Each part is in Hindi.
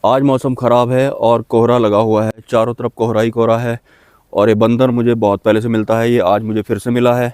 आज मौसम ख़राब है और कोहरा लगा हुआ है, चारों तरफ कोहरा ही कोहरा है। और ये बंदर मुझे बहुत पहले से मिलता है, ये आज मुझे फिर से मिला है।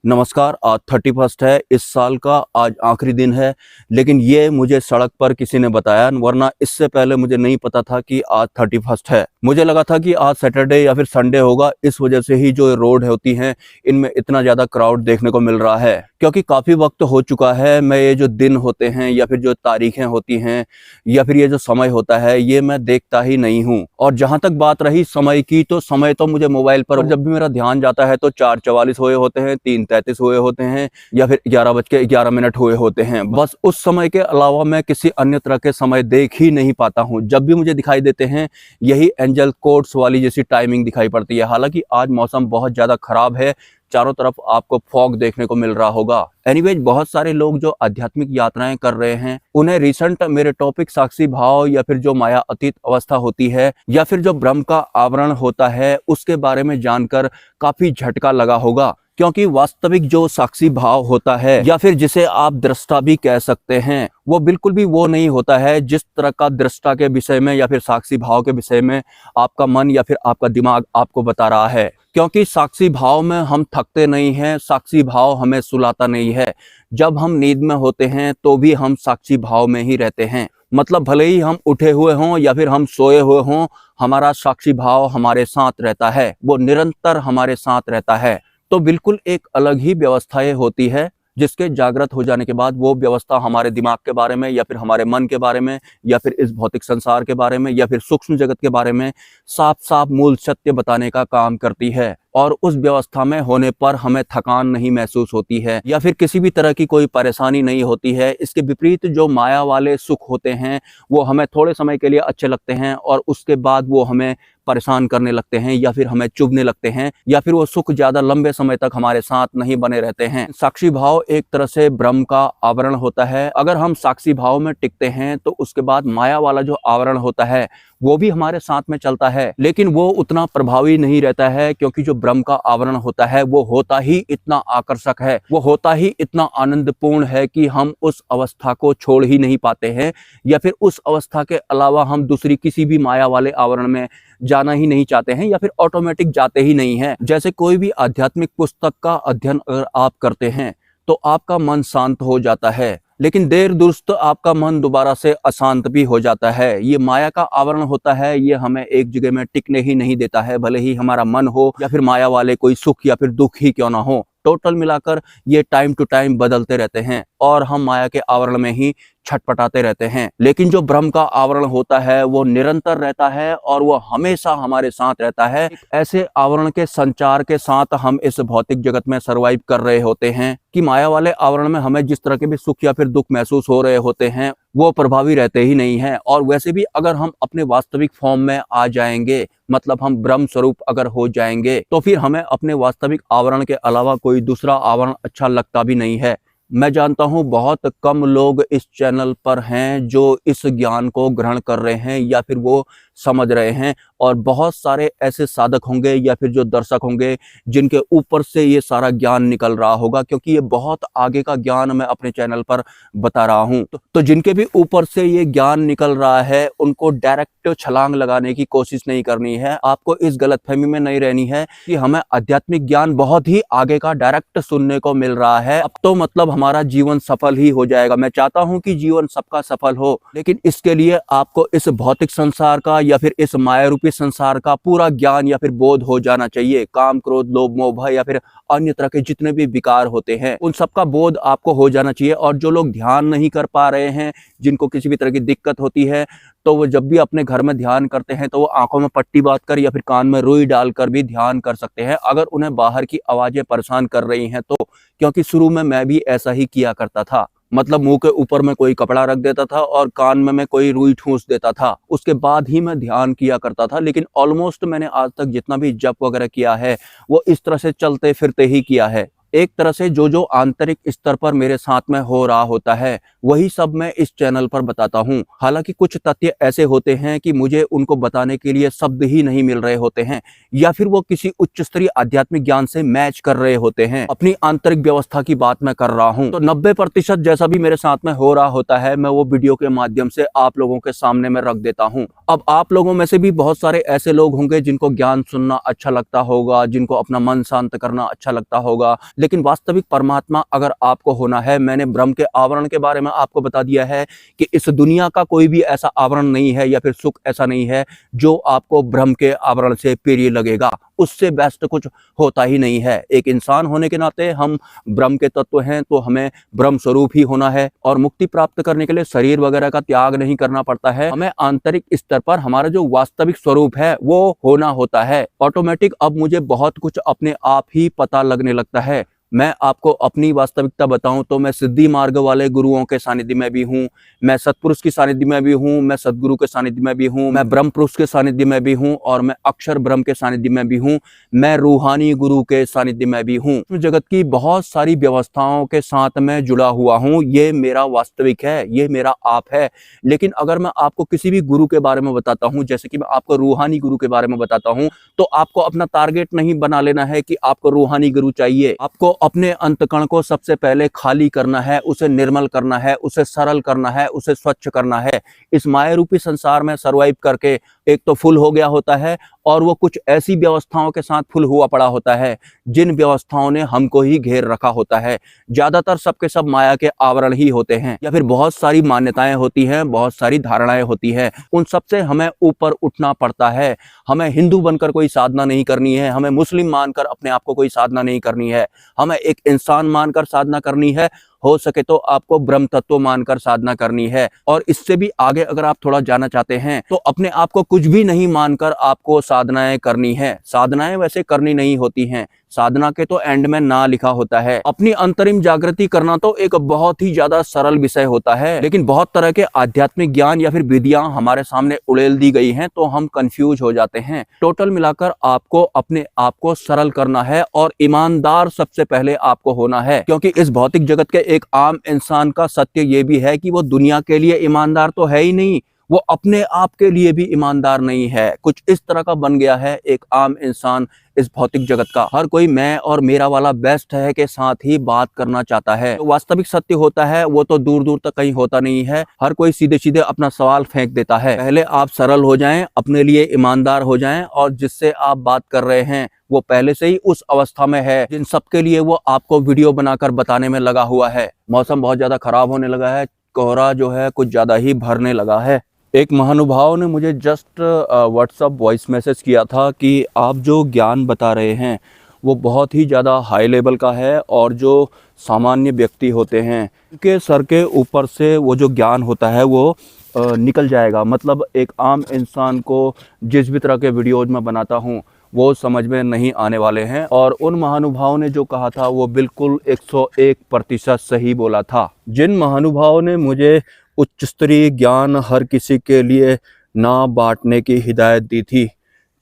नमस्कार, आज 31 है इस साल का, आज आखिरी दिन है। लेकिन ये मुझे सड़क पर किसी ने बताया, वरना इससे पहले मुझे नहीं पता था कि आज 31 है। मुझे लगा था कि आज सैटरडे या फिर संडे होगा, इस वजह से ही जो रोड होती हैं इनमें इतना ज़्यादा क्राउड देखने को मिल रहा है। क्योंकि काफ़ी वक्त हो चुका है, मैं ये जो दिन होते हैं या फिर जो तारीखें होती हैं या फिर ये जो समय होता है, ये मैं देखता ही नहीं हूँ। और जहाँ तक बात रही समय की, तो समय तो मुझे मोबाइल पर जब भी मेरा ध्यान जाता है तो 4:44 हुए होते हैं, 3:33 हुए होते हैं या फिर 11:11 हुए होते हैं। बस उस समय के अलावा मैं किसी अन्य तरह के समय देख ही नहीं पाता हूँ। जब भी मुझे दिखाई देते हैं यही एंजल कोट्स वाली जैसी टाइमिंग दिखाई पड़ती है। हालांकि आज मौसम बहुत ज़्यादा खराब है, चारों तरफ आपको फॉग देखने को मिल रहा होगा। एनीवेज, बहुत सारे लोग जो आध्यात्मिक यात्राएं कर रहे हैं, उन्हें रिसेंट मेरे टॉपिक साक्षी भाव या फिर जो माया अतीत अवस्था होती है या फिर जो ब्रह्म का आवरण होता है, उसके बारे में जानकर काफी झटका लगा होगा। क्योंकि वास्तविक जो साक्षी भाव होता है या फिर जिसे आप दृष्टा भी कह सकते हैं, वो बिल्कुल भी वो नहीं होता है जिस तरह का दृष्टा के विषय में या फिर साक्षी भाव के विषय में आपका मन या फिर आपका दिमाग आपको बता रहा है। क्योंकि साक्षी भाव में हम थकते नहीं हैं, साक्षी भाव हमें सुलाता नहीं है। जब हम नींद में होते हैं तो भी हम साक्षी भाव में ही रहते हैं। मतलब भले ही हम उठे हुए हों या फिर हम सोए हुए हों, हमारा साक्षी भाव हमारे साथ रहता है, वो निरंतर हमारे साथ रहता है। तो बिल्कुल एक अलग ही व्यवस्थाएं होती है, जिसके जागृत हो जाने के बाद वो व्यवस्था हमारे दिमाग के बारे में या फिर हमारे मन के बारे में या फिर इस भौतिक संसार के बारे में या फिर सूक्ष्म जगत के बारे में साफ साफ मूल सत्य बताने का काम करती है। और उस व्यवस्था में होने पर हमें थकान नहीं महसूस होती है या फिर किसी भी तरह की कोई परेशानी नहीं होती है। इसके विपरीत जो माया वाले सुख होते हैं वो हमें थोड़े समय के लिए अच्छे लगते हैं और उसके बाद वो हमें परेशान करने लगते हैं या फिर हमें चुभने लगते हैं या फिर वो सुख ज्यादा लंबे समय तक हमारे साथ नहीं बने रहते हैं। साक्षी भाव एक तरह से ब्रह्म का आवरण होता है। अगर हम साक्षी भाव में टिकते हैं तो उसके बाद माया वाला जो आवरण होता है वो भी हमारे साथ में चलता है, लेकिन वो उतना प्रभावी नहीं रहता है। क्योंकि जो ब्रह्म का आवरण होता है वो होता ही इतना आकर्षक है, वो होता ही इतना आनंदपूर्ण है कि हम उस अवस्था को छोड़ ही नहीं पाते हैं या फिर उस अवस्था के अलावा हम दूसरी किसी भी माया वाले आवरण में जाना ही नहीं चाहते हैं या फिर ऑटोमेटिक जाते ही नहीं हैं। जैसे कोई भी आध्यात्मिक पुस्तक का अध्ययन अगर आप करते हैं तो आपका मन शांत हो जाता है, लेकिन देर दुरुस्त आपका मन दोबारा से अशांत भी हो जाता है। ये माया का आवरण होता है, ये हमें एक जगह में टिकने ही नहीं देता है, भले ही हमारा मन हो या फिर माया वाले कोई सुख या फिर दुख ही क्यों ना हो। टोटल मिलाकर ये टाइम टू टाइम बदलते रहते हैं और हम माया के आवरण में ही छटपटाते रहते हैं। लेकिन जो ब्रह्म का आवरण होता है वो निरंतर रहता है और वो हमेशा हमारे साथ रहता है। ऐसे आवरण के संचार के साथ हम इस भौतिक जगत में सरवाइव कर रहे होते हैं कि माया वाले आवरण में हमें जिस तरह के भी सुख या फिर दुख महसूस हो रहे होते हैं वो प्रभावी रहते ही नहीं हैं। और वैसे भी अगर हम अपने वास्तविक फॉर्म में आ जाएंगे, मतलब हम ब्रह्म स्वरूप अगर हो जाएंगे, तो फिर हमें अपने वास्तविक आवरण के अलावा कोई दूसरा आवरण अच्छा लगता भी नहीं है। मैं जानता हूँ बहुत कम लोग इस चैनल पर हैं जो इस ज्ञान को ग्रहण कर रहे हैं या फिर वो समझ रहे हैं, और बहुत सारे ऐसे साधक होंगे या फिर जो दर्शक होंगे जिनके ऊपर से ये सारा ज्ञान निकल रहा होगा। क्योंकि ये बहुत आगे का ज्ञान मैं अपने चैनल पर बता रहा हूँ। तो जिनके भी ऊपर से ये ज्ञान निकल रहा है उनको डायरेक्ट छलांग लगाने की कोशिश नहीं करनी है। आपको इस गलतफहमी में नहीं रहनी है कि हमें आध्यात्मिक ज्ञान बहुत ही आगे का डायरेक्ट सुनने को मिल रहा है, अब तो मतलब हमारा जीवन सफल ही हो जाएगा। मैं चाहता हूं कि जीवन सबका सफल हो, लेकिन इसके लिए आपको इस भौतिक संसार का या फिर इस माया रूपी संसार का पूरा ज्ञान या फिर बोध हो जाना चाहिए। काम, क्रोध, लोभ, मोह, भय या फिर अन्य तरह के जितने भी विकार होते हैं उन सबका बोध आपको हो जाना चाहिए। और जो लोग ध्यान नहीं कर पा रहे हैं, जिनको किसी भी तरह की दिक्कत होती है, तो वो जब भी अपने घर में ध्यान करते हैं तो वो आंखों में पट्टी बांध कर या फिर कान में रुई डालकर भी ध्यान कर सकते हैं, अगर उन्हें बाहर की आवाजें परेशान कर रही हैं तो। क्योंकि शुरू में मैं भी ऐसा ही किया करता था, मतलब मुंह के ऊपर में कोई कपड़ा रख देता था और कान में मैं कोई रुई ठूंस देता था, उसके बाद ही मैं ध्यान किया करता था। लेकिन ऑलमोस्ट मैंने आज तक जितना भी जप वगैरह किया है वो इस तरह से चलते फिरते ही किया है। एक तरह से जो जो आंतरिक स्तर पर मेरे साथ में हो रहा होता है वही सब मैं इस चैनल पर बताता हूँ। हालांकि कुछ तथ्य ऐसे होते हैं कि मुझे उनको बताने के लिए शब्द ही नहीं मिल रहे होते हैं, या फिर वो किसी उच्च स्तरीय आध्यात्मिक ज्ञान से मैच कर रहे होते हैं। अपनी आंतरिक व्यवस्था की बात मैं कर रहा हूँ, तो 90% जैसा भी मेरे साथ में हो रहा होता है मैं वो वीडियो के माध्यम से आप लोगों के सामने में रख देता हूँ। अब आप लोगों में से भी बहुत सारे ऐसे लोग होंगे जिनको ज्ञान सुनना अच्छा लगता होगा, जिनको अपना मन शांत करना अच्छा लगता होगा, लेकिन वास्तविक परमात्मा अगर आपको होना है, मैंने ब्रह्म के आवरण के बारे में आपको बता दिया है कि इस दुनिया का कोई भी ऐसा आवरण नहीं है या फिर सुख ऐसा नहीं है जो आपको ब्रह्म के आवरण से प्रिय लगेगा। उससे बेस्ट कुछ होता ही नहीं है। एक इंसान होने के नाते हम ब्रह्म के तत्व हैं, तो हमें ब्रह्म स्वरूप ही होना है और मुक्ति प्राप्त करने के लिए शरीर वगैरह का त्याग नहीं करना पड़ता है। हमें आंतरिक स्तर पर हमारा जो वास्तविक स्वरूप है वो होना होता है। ऑटोमेटिक अब मुझे बहुत कुछ अपने आप ही पता लगने लगता है। मैं आपको अपनी वास्तविकता बताऊं तो मैं सिद्धि मार्ग वाले गुरुओं के सानिध्य में भी हूं, मैं सतपुरुष की सानिध्य में भी हूं, मैं सदगुरु के सानिध्य में भी हूं, मैं ब्रह्म पुरुष के सानिध्य में भी हूं और मैं अक्षर ब्रह्म के सानिध्य में भी हूं, मैं रूहानी गुरु के सानिध्य में भी हूं। जगत की बहुत सारी व्यवस्थाओं के साथ मैं जुड़ा हुआ हूं। ये मेरा वास्तविक है, ये मेरा आप है। लेकिन अगर मैं आपको किसी भी गुरु के बारे में बताता हूं, जैसे कि मैं आपको रूहानी गुरु के बारे में बताता हूं, तो आपको अपना टारगेट नहीं बना लेना है कि आपको रूहानी गुरु चाहिए। आपको अपने अंतकण को सबसे पहले खाली करना है, उसे निर्मल करना है, उसे सरल करना है, उसे स्वच्छ करना है। इस माया रूपी संसार में सर्वाइव करके एक तो फुल हो गया होता है और वो कुछ ऐसी व्यवस्थाओं के साथ फुल हुआ पड़ा होता है जिन व्यवस्थाओं ने हमको ही घेर रखा होता है। ज्यादातर सबके सब माया के आवरण ही होते हैं या फिर बहुत सारी मान्यताएं होती हैं, बहुत सारी धारणाएं होती हैं। उन सबसे हमें ऊपर उठना पड़ता है। हमें हिंदू बनकर कोई साधना नहीं करनी है, हमें मुस्लिम मानकर अपने आप को कोई साधना नहीं करनी है, हमें एक इंसान मानकर साधना करनी है। हो सके तो आपको ब्रह्म तत्व मानकर साधना करनी है। और इससे भी आगे अगर आप थोड़ा जाना चाहते हैं तो अपने आप को कुछ भी नहीं मानकर आपको साधनाएं करनी है। साधनाएं वैसे करनी नहीं होती हैं, साधना के तो एंड में ना लिखा होता है। अपनी अंतरिम जागृति करना तो एक बहुत ही ज्यादा सरल विषय होता है, लेकिन बहुत तरह के आध्यात्मिक ज्ञान या फिर विधियां हमारे सामने उड़ेल दी गई हैं तो हम कंफ्यूज हो जाते हैं। टोटल मिलाकर आपको अपने आप को सरल करना है और ईमानदार सबसे पहले आपको होना है, क्योंकि इस भौतिक जगत के एक आम इंसान का सत्य ये भी है कि वो दुनिया के लिए ईमानदार तो है ही नहीं, वो अपने आप के लिए भी ईमानदार नहीं है। कुछ इस तरह का बन गया है एक आम इंसान इस भौतिक जगत का। हर कोई मैं और मेरा वाला बेस्ट है के साथ ही बात करना चाहता है। तो वास्तविक सत्य होता है वो तो दूर दूर तक कहीं होता नहीं है। हर कोई सीधे सीधे अपना सवाल फेंक देता है। पहले आप सरल हो जाएं, अपने लिए ईमानदार हो जाएं और जिससे आप बात कर रहे हैं वो पहले से ही उस अवस्था में है जिन सबके लिए वो आपको वीडियो बनाकर बताने में लगा हुआ है। मौसम बहुत ज्यादा खराब होने लगा है, कोहरा जो है कुछ ज्यादा ही भरने लगा है। एक महानुभाव ने मुझे जस्ट व्हाट्सअप वॉइस मैसेज किया था कि आप जो ज्ञान बता रहे हैं वो बहुत ही ज़्यादा हाई लेवल का है और जो सामान्य व्यक्ति होते हैं उनके सर के ऊपर से वो जो ज्ञान होता है वो निकल जाएगा। मतलब एक आम इंसान को जिस भी तरह के वीडियोज में बनाता हूँ वो समझ में नहीं आने वाले हैं। और उन महानुभावों ने जो कहा था वो बिल्कुल 101% सही बोला था। जिन महानुभावों ने मुझे उच्च स्तरीय ज्ञान हर किसी के लिए ना बांटने की हिदायत दी थी,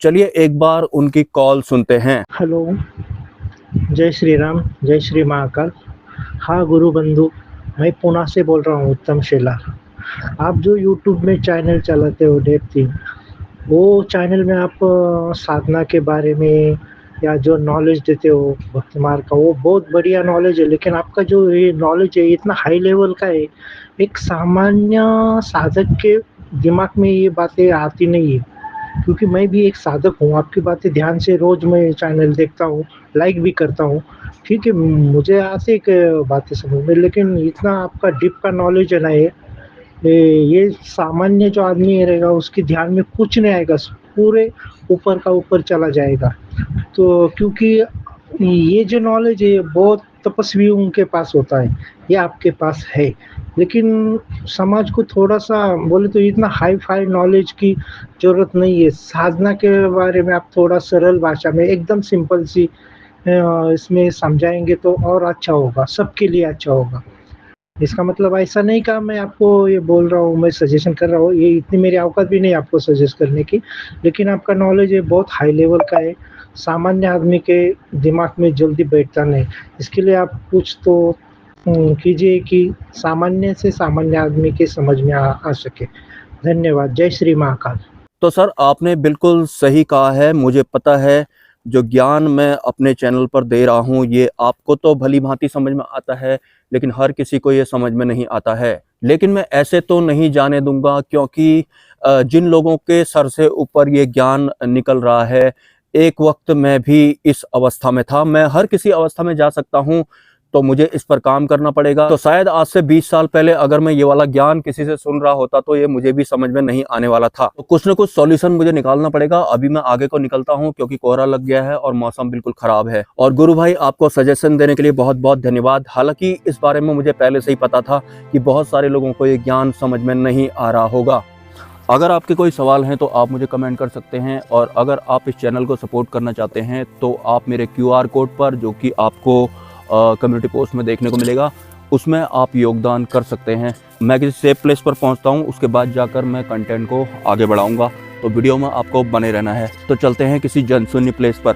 चलिए एक बार उनकी कॉल सुनते हैं। हेलो, जय श्री राम, जय श्री महाकाल। हाँ गुरु बंधु, मैं पुणे से बोल रहा हूँ, उत्तम शेलार। आप जो यूट्यूब में चैनल चलाते हो डेप थी, वो चैनल में आप साधना के बारे में या जो नॉलेज देते हो भक्ति मार्ग का, वो बहुत बढ़िया नॉलेज है। लेकिन आपका जो ये नॉलेज है इतना हाई लेवल का है, एक सामान्य साधक के दिमाग में ये बातें आती नहीं है। क्योंकि मैं भी एक साधक हूँ, आपकी बातें ध्यान से रोज मैं चैनल देखता हूँ, लाइक भी करता हूँ। ठीक है, मुझे आते एक बातें समझ में, लेकिन इतना आपका डीप का नॉलेज है ना, ये सामान्य जो आदमी रहेगा उसके ध्यान में कुछ नहीं आएगा, पूरे ऊपर का ऊपर चला जाएगा। तो क्योंकि ये जो नॉलेज है बहुत तपस्वियों के पास होता है, ये आपके पास है। लेकिन समाज को थोड़ा-सा बोले तो इतना हाई-फाई नॉलेज की ज़रूरत नहीं है। साधना के बारे में आप थोड़ा सरल भाषा में एकदम सिंपल सी इसमें समझाएँगे तो और अच्छा होगा, सबके लिए अच्छा होगा। इसका मतलब ऐसा नहीं कहा मैं आपको ये बोल रहा हूँ, मैं सजेशन कर रहा हूँ, ये इतनी मेरी औकात भी नहीं है आपको सजेस्ट करने की। लेकिन आपका नॉलेज ये बहुत हाई लेवल का है, सामान्य आदमी के दिमाग में जल्दी बैठता नहीं। इसके लिए आप कुछ तो कीजिए कि सामान्य से सामान्य आदमी के समझ में आ सके। धन्यवाद। जय श्री महाकाल। तो सर आपने बिल्कुल सही कहा है। मुझे पता है जो ज्ञान मैं अपने चैनल पर दे रहा हूँ ये आपको तो भली भांति समझ में आता है, लेकिन हर किसी को ये समझ में नहीं आता है। लेकिन मैं ऐसे तो नहीं जाने दूंगा, क्योंकि जिन लोगों के सर से ऊपर ये ज्ञान निकल रहा है, एक वक्त मैं भी इस अवस्था में था। मैं हर किसी अवस्था में जा सकता हूँ, तो मुझे इस पर काम करना पड़ेगा। तो शायद आज से 20 साल पहले अगर मैं ये वाला ज्ञान किसी से सुन रहा होता तो ये मुझे भी समझ में नहीं आने वाला था। तो कुछ ना कुछ सॉल्यूशन मुझे निकालना पड़ेगा। अभी मैं आगे को निकलता हूँ, क्योंकि कोहरा लग गया है और मौसम बिल्कुल खराब है। और गुरु भाई आपको सजेशन देने के लिए बहुत बहुत धन्यवाद। हालांकि इस बारे में मुझे पहले से ही पता था कि बहुत सारे लोगों को ये ज्ञान समझ में नहीं आ रहा होगा। अगर आपके कोई सवाल हैं तो आप मुझे कमेंट कर सकते हैं, और अगर आप इस चैनल को सपोर्ट करना चाहते हैं तो आप मेरे QR कोड पर, जो कि आपको कम्युनिटी पोस्ट में देखने को मिलेगा, उसमें आप योगदान कर सकते हैं। मैं किसी सेफ प्लेस पर पहुंचता हूं, उसके बाद जाकर मैं कंटेंट को आगे बढ़ाऊंगा। तो वीडियो में आपको बने रहना है। तो चलते हैं किसी जनशून्य प्लेस पर।